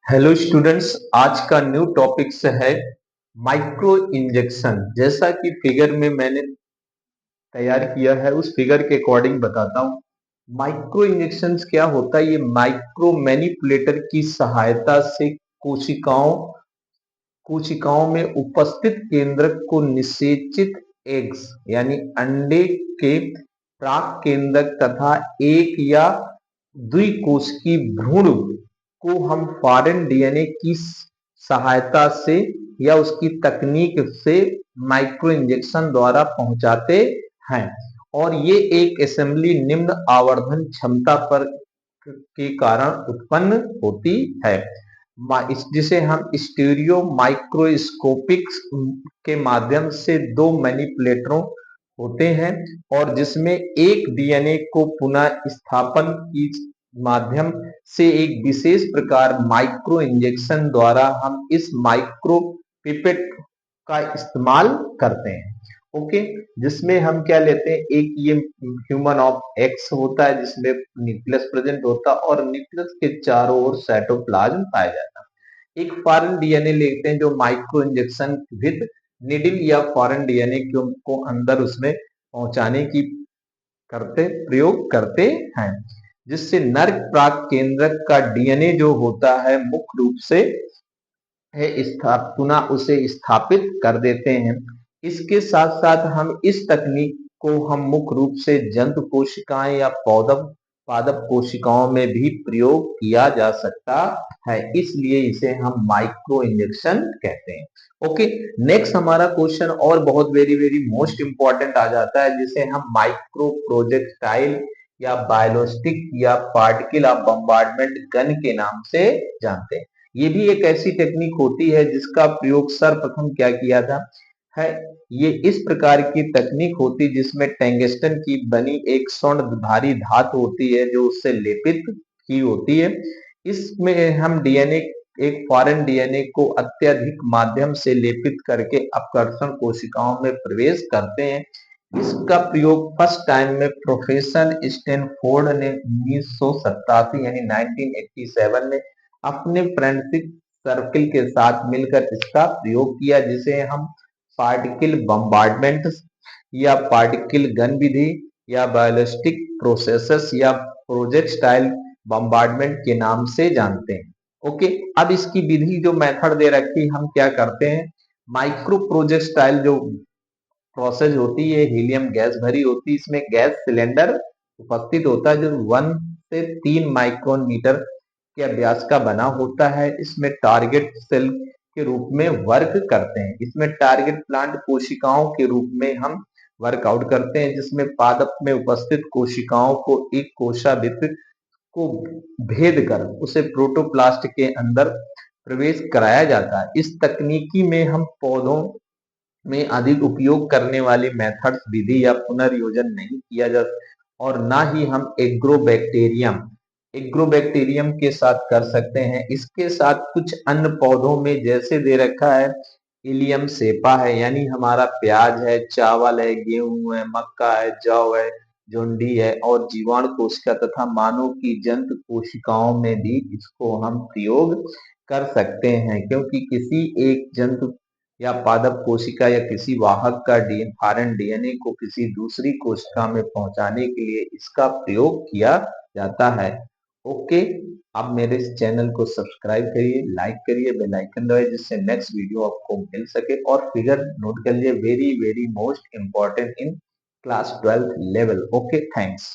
Hello students, आज का new topics है माइक्रो इंजेक्शन। जैसा कि फिगर में मैंने तैयार किया है उस फिगर के अकॉर्डिंग बताता हूँ। माइक्रो इंजेक्शंस क्या होता है? ये माइक्रो मैनिपुलेटर की सहायता से कोशिकाओं कोशिकाओं में उपस्थित केंद्रक को निषेचित एग्स यानी अंडे के प्राक केंद्रक तथा एक या द्विकोशिकी भ्रूण को हम फॉरेन डीएनए की सहायता से या उसकी तकनीक से माइक्रो इंजेक्शन द्वारा पहुंचाते हैं। और ये एक असेंबली निम्न आवर्धन क्षमता पर के कारण उत्पन्न होती है, जिसे हम स्टीरियो माइक्रोस्कोपिक के माध्यम से दो मैनिपुलेटरों होते हैं और जिसमें एक डीएनए को पुनः स्थापन की माध्यम से एक विशेष प्रकार माइक्रो इंजेक्शन द्वारा हम इस माइक्रो पिपेट का इस्तेमाल करते हैं। ओके, जिसमें हम क्या लेते हैं, एक ये ह्यूमन ऑफ एक्स होता है जिसमें न्यूक्लियस प्रेजेंट होता है और न्यूक्लियस के चारों ओर साइटोप्लाज्म पाया जाता है। एक फॉरेन डीएनए लेते हैं जो माइक्रो इंजेक्शन विद निडल या फॉरेन डीएनए को अंदर उसमें पहुंचाने की प्रयोग करते हैं, जिससे नर प्राक केंद्रक का डीएनए जो होता है मुख्य रूप से पुनः उसे स्थापित कर देते हैं। इसके साथ साथ हम इस तकनीक को हम मुख्य रूप से जंतु कोशिकाएं या पादप कोशिकाओं में भी प्रयोग किया जा सकता है, इसलिए इसे हम माइक्रो इंजेक्शन कहते हैं। ओके, नेक्स्ट हमारा क्वेश्चन और बहुत वेरी वेरी मोस्ट इंपॉर्टेंट आ जाता है, जिसे हम माइक्रो प्रोजेक्टाइल या बायोलॉजिक या पार्टिकल ऑफ बम्बार्डमेंट गन के नाम से जानते हैं। ये भी एक ऐसी टेक्निक होती है जिसका प्रयोग सर्वप्रथम क्या किया था है। ये इस प्रकार की तकनीक होती जिसमें टंगस्टन की बनी एक स्वर्ण भारी धातु होती है जो उससे लेपित की होती है। इसमें हम डीएनए एक फॉरेन डीएनए को अत्यधिक माध्यम से लेपित करके अपकर्षण कोशिकाओं में प्रवेश करते हैं। इसका प्रयोग फर्स्ट टाइम में प्रोफेसर स्टैनफोर्ड ने 1987 यानी 1987 में अपने फ्रेंडशिप सर्किल के साथ मिलकर इसका प्रयोग किया, जिसे हम पार्टिकल बम्बार्डमेंट या पार्टिकल गन विधि या बायोलिस्टिक प्रोसेसेस या प्रोजेक्टाइल बम्बार्डमेंट के नाम से जानते हैं। ओके, अब इसकी विधि जो मेथड दे रखी हम क्या करते हैं, माइक्रो प्रोजेक्टाइल जो प्रोसेस होती है हीलियम गैस भरी होती है। इसमें गैस सिलेंडर उपस्थित होता है जो 1 से 3 माइक्रोन मीटर के व्यास का बना होता है। इसमें टारगेट सेल के रूप में वर्क करते हैं। इसमें टारगेट प्लांट कोशिकाओं के रूप में हम वर्कआउट करते हैं, जिसमें पादप में उपस्थित कोशिकाओं को एक कोशाभित्र को भेद कर उसे प्रोटोप्लास्ट के अंदर प्रवेश कराया जाता है। इस तकनीकी में हम पौधों में अधिक उपयोग करने वाली मेथड्स विधि या पुनर्योजन नहीं किया जा और ना ही हम एग्रोबैक्टीरियम के साथ कर सकते हैं। इसके साथ कुछ अन्य पौधों में जैसे दे रखा है इलियम सेपा है, यानी हमारा प्याज है, चावल है, गेहूं है, मक्का है, जौ है, जोंडी है और जीवाणु कोशिका तथा मानव की जंतु कोशिकाओं में भी इसको हम प्रयोग कर सकते हैं, क्योंकि किसी एक जंतु या पादप कोशिका या किसी वाहक का फॉरेन डीएनए को किसी दूसरी कोशिका में पहुंचाने के लिए इसका प्रयोग किया जाता है। ओके, आप मेरे इस चैनल को सब्सक्राइब करिए, लाइक करिए, बेल आइकन दबाइए, जिससे नेक्स्ट वीडियो आपको मिल सके। और फिगर नोट कर लिए, very very most important in class 12th level. Okay, thanks.